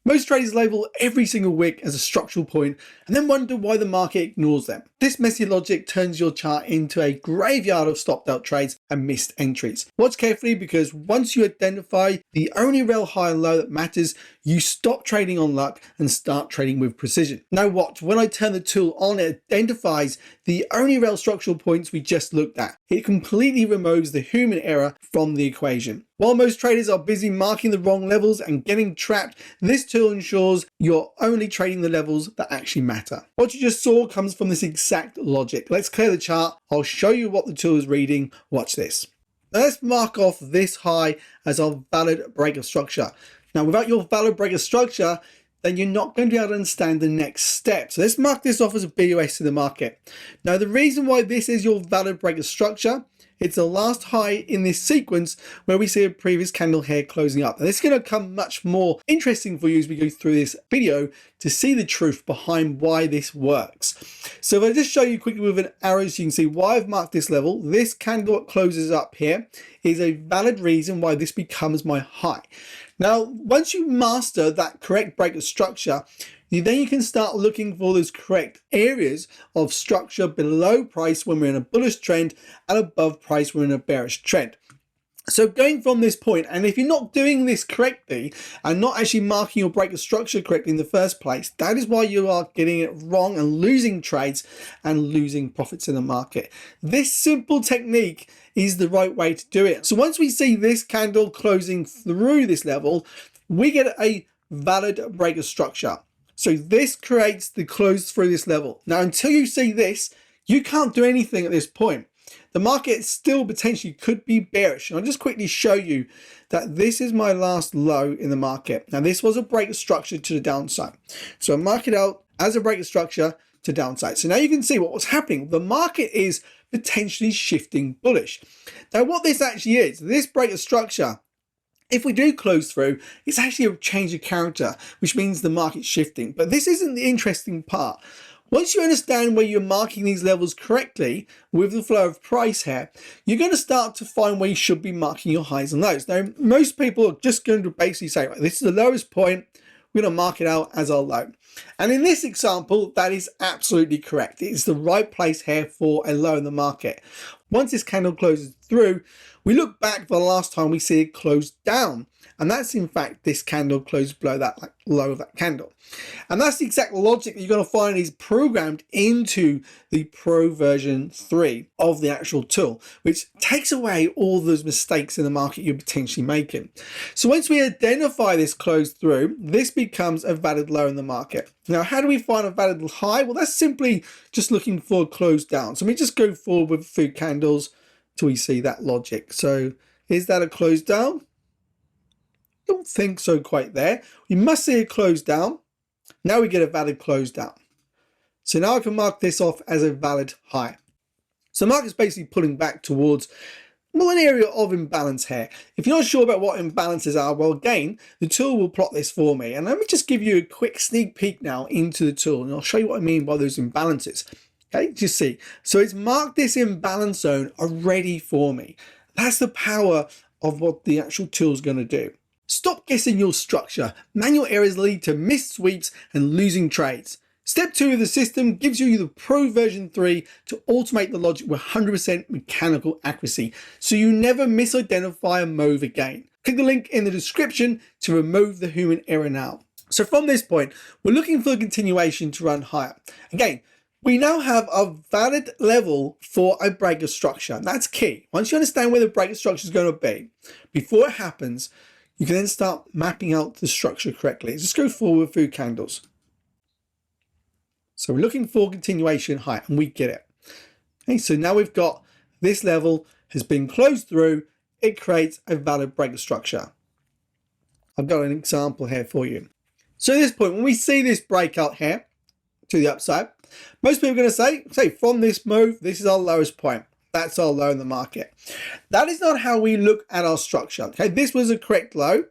Most traders label every single wick as a structural point and then wonder why the market ignores them. This messy logic turns your chart into a graveyard of stopped out trades and missed entries. Watch carefully, because once you identify the only real high and low that matters, you stop trading on luck and start trading with precision. Now watch, when I turn the tool on, it identifies the only real structural points we just looked at. It completely removes the human error from the equation. While most traders are busy marking the wrong levels and getting trapped, this tool ensures you're only trading the levels that actually matter. What you just saw comes from this exact logic. Let's clear the chart. I'll show you what the tool is reading. Watch this. Now let's mark off this high as our valid break of structure. Now without your valid break of structure, then you're not going to be able to understand the next step. So let's mark this off as a BOS in the market. Now the reason why this is your valid break of structure, it's the last high in this sequence where we see a previous candle here closing up. And it's going to become much more interesting for you as we go through this video to see the truth behind why this works. So if I just show you quickly with an arrow so you can see why I've marked this level, this candle that closes up here is a valid reason why this becomes my high. Now, once you master that correct break of structure, then you can start looking for those correct areas of structure below price when we're in a bullish trend and above price when we're in a bearish trend. So going from this point, and if you're not doing this correctly and not actually marking your break of structure correctly in the first place, that is why you are getting it wrong and losing trades and losing profits in the market. This simple technique is the right way to do it. So once we see this candle closing through this level, we get a valid break of structure. So this creates the close through this level. Now, until you see this, you can't do anything at this point. The market still potentially could be bearish. And I'll just quickly show you that this is my last low in the market. Now, this was a break of structure to the downside. So I mark it out as a break of structure to downside. So now you can see what was happening. The market is potentially shifting bullish. Now, what this actually is, this break of structure, if we do close through, it's actually a change of character, which means the market's shifting. But this isn't the interesting part. Once you understand where you're marking these levels correctly with the flow of price here, you're going to start to find where you should be marking your highs and lows. Now, most people are just going to basically say, right, this is the lowest point, we're going to mark it out as our low. And in this example, that is absolutely correct. It is the right place here for a low in the market. Once this candle closes through, we look back for the last time we see it close down. And that's in fact this candle closed below that low of that candle. And that's the exact logic that you're going to find is programmed into the Pro version 3 of the actual tool, which takes away all those mistakes in the market you're potentially making. So once we identify this close through, this becomes a valid low in the market. Now, how do we find a valid high? Well, that's simply just looking for a close down. So let me just go forward with a few candles till we see that logic. So is that a close down? Don't think so quite there. We must see a close down. Now we get a valid close down. So now I can mark this off as a valid high. So the market's basically pulling back towards more an area of imbalance here. If you're not sure about what imbalances are, well, again, the tool will plot this for me. And let me just give you a quick sneak peek now into the tool, and I'll show you what I mean by those imbalances. Okay, just see. So it's marked this imbalance zone already for me. That's the power of what the actual tool is going to do. Stop guessing your structure. Manual errors lead to missed sweeps and losing trades. Step 2 of the system gives you the Pro version 3 to automate the logic with 100% mechanical accuracy, so you never misidentify a move again. Click the link in the description to remove the human error now. So from this point, we're looking for a continuation to run higher. Again, we now have a valid level for a break of structure. That's key. Once you understand where the break of structure is going to be, before it happens, you can then start mapping out the structure correctly. Just go forward with a few candles. So we're looking for continuation high, and we get it. Okay, so now we've got this level has been closed through. It creates a valid break of structure. I've got an example here for you. So at this point, when we see this breakout here to the upside, most people are going to say from this move, this is our lowest point. That's our low in the market. That is not how we look at our structure. Okay, this was a correct low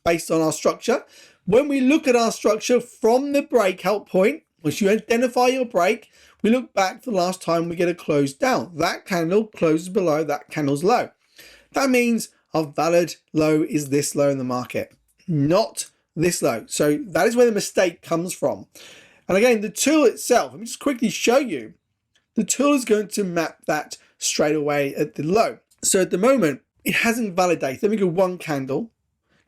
based on our structure. When we look at our structure from the breakout point, once you identify your break, we look back to the last time we get a close down. That candle closes below that candle's low. That means our valid low is this low in the market, not this low. So that is where the mistake comes from. And again, the tool itself, let me just quickly show you. The tool is going to map that straight away at the low. So at the moment, it hasn't validated. Let me go one candle.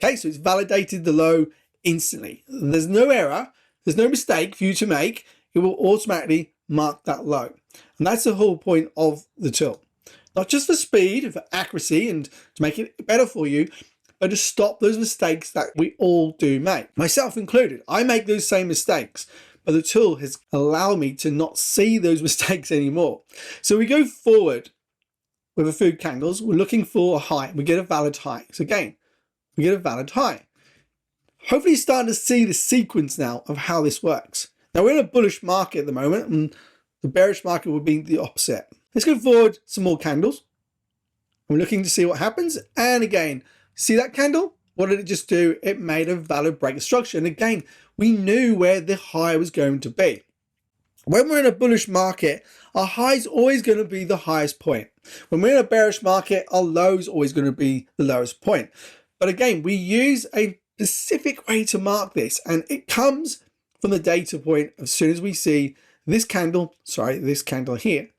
Okay, so it's validated the low instantly. There's no error. There's no mistake for you to make. It will automatically mark that low. And that's the whole point of the tool. Not just for speed, for accuracy, and to make it better for you, but to stop those mistakes that we all do make. Myself included. I make those same mistakes, but the tool has allowed me to not see those mistakes anymore. So we go forward with a few candles. We're looking for a high. We get a valid high. So again, we get a valid high. Hopefully you're starting to see the sequence now of how this works. Now we're in a bullish market at the moment, and the bearish market would be the opposite. Let's go forward some more candles. We're looking to see what happens. And again, see that candle? What did it just do? It made a valid break of structure. And again, we knew where the high was going to be. When we're in a bullish market, our high is always going to be the highest point. When we're in a bearish market, our low is always going to be the lowest point. But again, we use a specific way to mark this, and it comes from the data point as soon as we see this candle here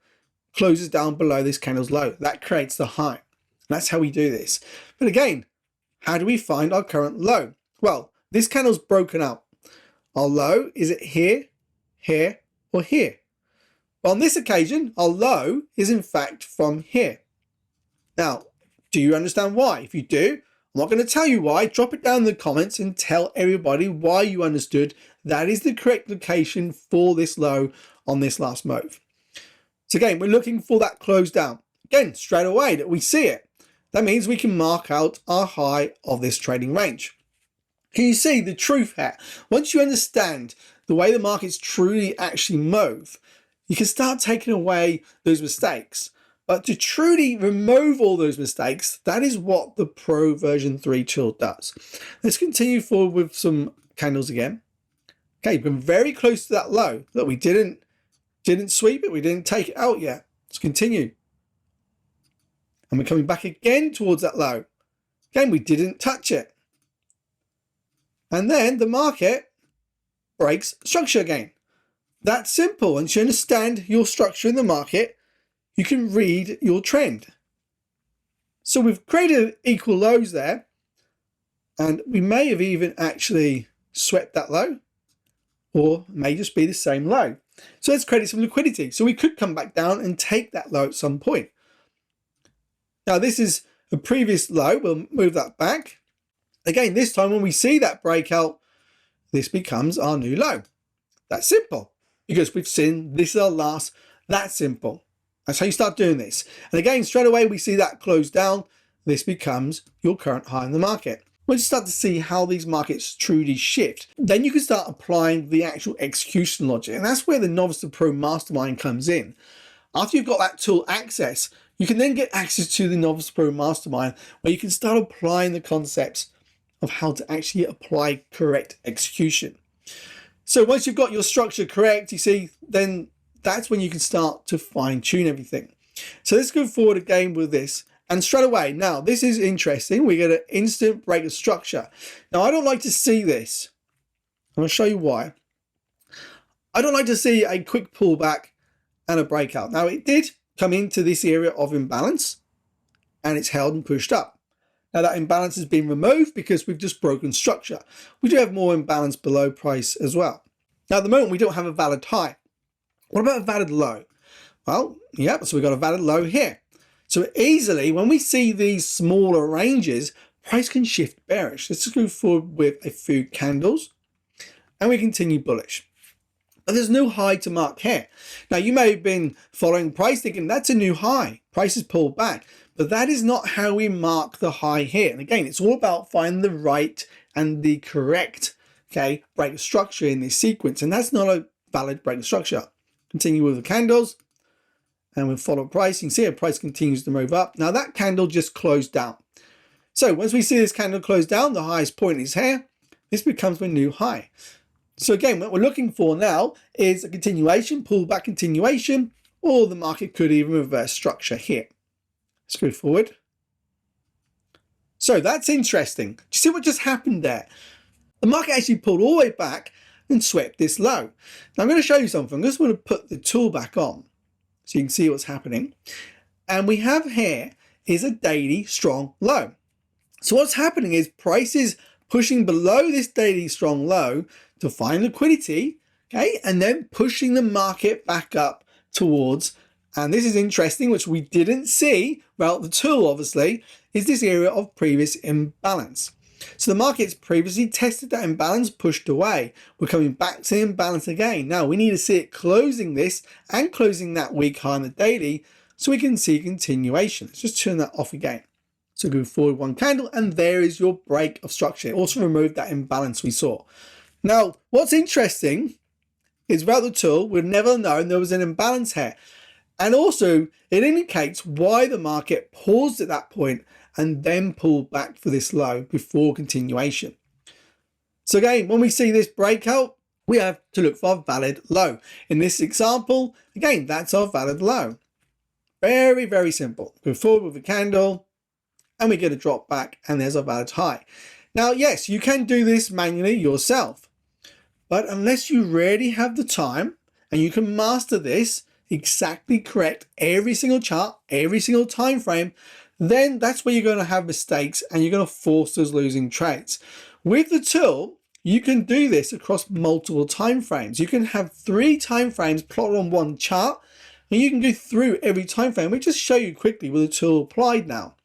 closes down below this candle's low. That creates the high. And that's how we do this. But again, how do we find our current low? Well, this candle's broken up. Our low, is it here, here, or here? Well, on this occasion, our low is in fact from here. Now, do you understand why? If you do, I'm not going to tell you why. Drop it down in the comments and tell everybody why you understood that is the correct location for this low on this last move. So again, we're looking for that close down. Again, straight away that we see it. That means we can mark out our high of this trading range. Can you see the truth here? Once you understand the way the markets truly actually move, you can start taking away those mistakes. But to truly remove all those mistakes, that is what the Pro version 3 tool does. Let's continue forward with some candles again. Okay, you've been very close to that low. Look, we didn't sweep it, we didn't take it out yet. Let's continue. And we're coming back again towards that low. Again, we didn't touch it. And then the market breaks structure again. That's simple. Once you understand your structure in the market, you can read your trend. So we've created equal lows there, and we may have even actually swept that low, or it may just be the same low. So let's create some liquidity. So we could come back down and take that low at some point. Now this is a previous low. We'll move that back. Again, this time when we see that breakout, this becomes our new low. That's simple, because we've seen this is our last. That's simple. That's how you start doing this. And again, straight away we see that close down. This becomes your current high in the market. Once you start to see how these markets truly shift, then you can start applying the actual execution logic. And that's where the Novice to Pro Mastermind comes in. After you've got that tool access, you can then get access to the Novice to Pro Mastermind, where you can start applying the concepts of how to actually apply correct execution. So once you've got your structure correct, you see, then that's when you can start to fine tune everything. So let's go forward again with this. And straight away, now this is interesting. We get an instant break of structure. Now I don't like to see this. I'm going to show you why. I don't like to see a quick pullback and a breakout. Now it did come into this area of imbalance, and it's held and pushed up. Now that imbalance has been removed because we've just broken structure. We do have more imbalance below price as well. Now at the moment we don't have a valid high. What about a valid low? Well, yeah, so we've got a valid low here. So easily, when we see these smaller ranges, price can shift bearish. Let's go forward with a few candles, and we continue bullish. But there's no high to mark here. Now, you may have been following price thinking that's a new high. Price is pulled back. But that is not how we mark the high here. And again, it's all about finding the right and the correct, okay, break of structure in this sequence. And that's not a valid break of structure. Continue with the candles. And we follow price. You can see a price continues to move up. Now that candle just closed down. So once we see this candle close down, the highest point is here. This becomes a new high. So again, what we're looking for now is a continuation, pullback continuation, or the market could even reverse structure here. Let's go forward. So that's interesting. Do you see what just happened there? the market actually pulled all the way back and swept this low. Now I'm going to show you something. I just want to put the tool back on so you can see what's happening. And we have here is a daily strong low. So what's happening is prices pushing below this daily strong low to find liquidity, okay, and then pushing the market back up towards, and this is interesting, which we didn't see without the tool obviously, is this area of previous imbalance. So the market's previously tested that imbalance, pushed away. We're coming back to imbalance again. Now we need to see it closing this and closing that week high on the daily so we can see continuation. Let's just turn that off again. So go forward one candle and there is your break of structure. It also removed that imbalance we saw. Now, what's interesting is without the tool, we'd never known there was an imbalance here. And also it indicates why the market paused at that point and then pulled back for this low before continuation. So again, when we see this breakout, we have to look for a valid low. In this example, again, that's our valid low. Very, very simple. Go forward with a candle and we get a drop back and there's a valid high. Now, yes, you can do this manually yourself, but unless you really have the time and you can master this exactly correct every single chart, every single time frame, then that's where you're going to have mistakes and you're going to force those losing trades. With the tool, you can do this across multiple time frames. You can have 3 time frames plotted on one chart and you can go through every time frame. We just show you quickly with the tool applied now.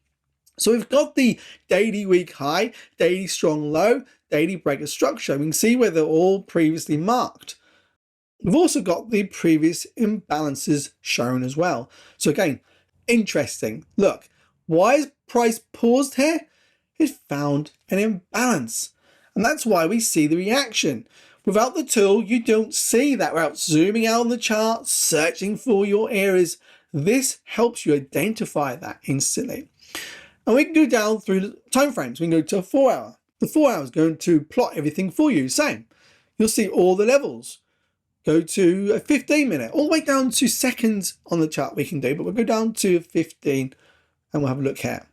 So we've got the daily week high, daily strong low, daily break of structure. We can see where they're all previously marked. We've also got the previous imbalances shown as well. So again, interesting. Look, why is price paused here? It found an imbalance. And that's why we see the reaction. Without the tool, you don't see that. Without zooming out on the chart, searching for your areas, this helps you identify that instantly. And we can go down through the time frames. We can go to a 4 hour. The 4 hour is going to plot everything for you. Same. You'll see all the levels. Go to a 15 minute, all the way down to seconds on the chart we can do, but we'll go down to 15 and we'll have a look here.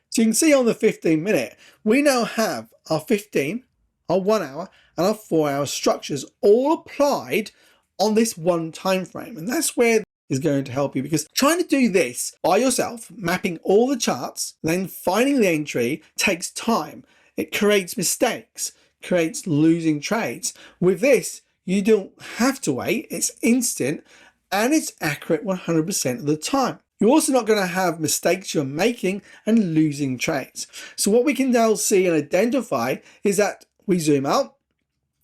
So you can see on the 15 minute, we now have our 15, our 1 hour and our 4 hour structures all applied on this one time frame. And that's where is going to help you, because trying to do this by yourself, mapping all the charts, then finding the entry takes time. It creates mistakes, creates losing trades. With this, you don't have to wait. It's instant and it's accurate 100% of the time. You're also not going to have mistakes you're making and losing trades. So what we can now see and identify is that we zoom out.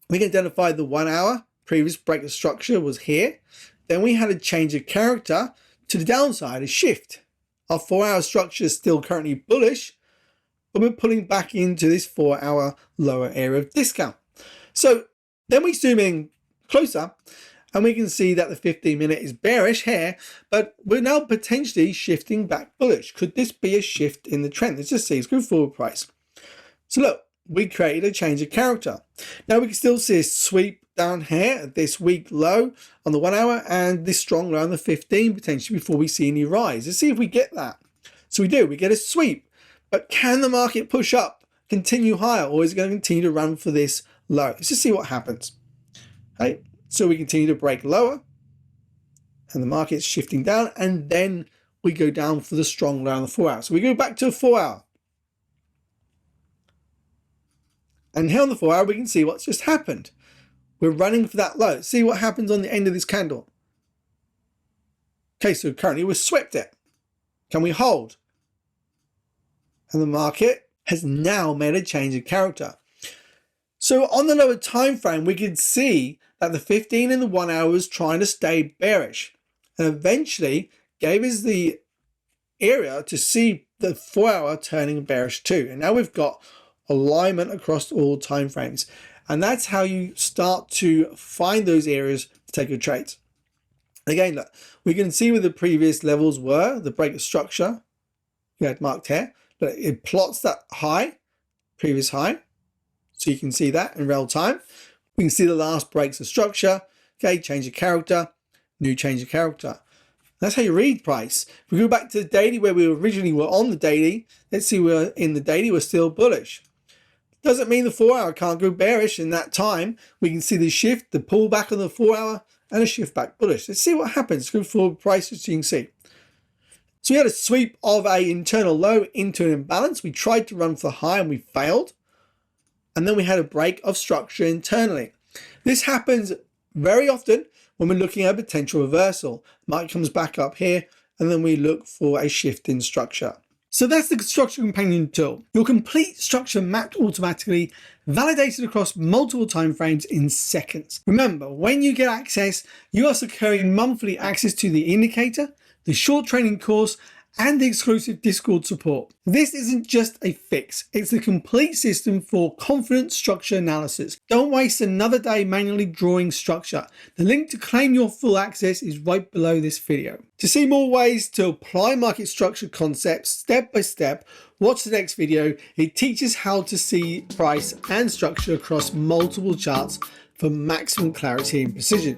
We can identify the 1 hour previous break of structure was here. Then we had a change of character to the downside, a shift. Our 4 hour structure is still currently bullish, but we're pulling back into this 4 hour lower area of discount. So then we zoom in closer and we can see that the 15 minute is bearish here, but we're now potentially shifting back bullish. Could this be a shift in the trend? Let's just see, let's go forward price. So look, we created a change of character. Now we can still see a sweep down here at this week low on the 1 hour and this strong low on the 15 potentially before we see any rise. Let's see if we get that. So we do, we get a sweep, but can the market push up, continue higher, or is it going to continue to run for this low? Let's just see what happens. Okay, so we continue to break lower and the market's shifting down, and then we go down for the strong low on the 4 hour. So we go back to a 4 hour. And here on the 4 hour, we can see what's just happened. We're running for that low. See what happens on the end of this candle. Okay, so currently we've swept it. Can we hold? And the market has now made a change of character. So on the lower time frame, we could see that the 15 and the 1 hour was trying to stay bearish, and eventually gave us the area to see the 4 hour turning bearish too. And now we've got alignment across all time frames. And that's how you start to find those areas to take your trades. Again, look, we can see where the previous levels were, the break of structure you had marked here. But it plots that high, previous high. So you can see that in real time. We can see the last breaks of structure. Okay, change of character, new change of character. That's how you read price. If we go back to the daily where we originally were on the daily, let's see we're in the daily, we're still bullish. Doesn't mean the 4 hour can't go bearish. In that time, we can see the shift, the pullback on the 4 hour, and a shift back bullish. Let's see what happens. Go forward prices, so you can see. So we had a sweep of an internal low into an imbalance. We tried to run for the high and we failed. And then we had a break of structure internally. This happens very often when we're looking at a potential reversal. Market comes back up here and then we look for a shift in structure. So that's the structure companion tool. Your complete structure mapped automatically, validated across multiple time frames in seconds. Remember, when you get access, you are securing monthly access to the indicator, the short training course, and the exclusive Discord support. This isn't just a fix, it's a complete system for confident structure analysis. Don't waste another day manually drawing structure. The link to claim your full access is right below this video. To see more ways to apply market structure concepts step by step, watch the next video. It teaches how to see price and structure across multiple charts for maximum clarity and precision.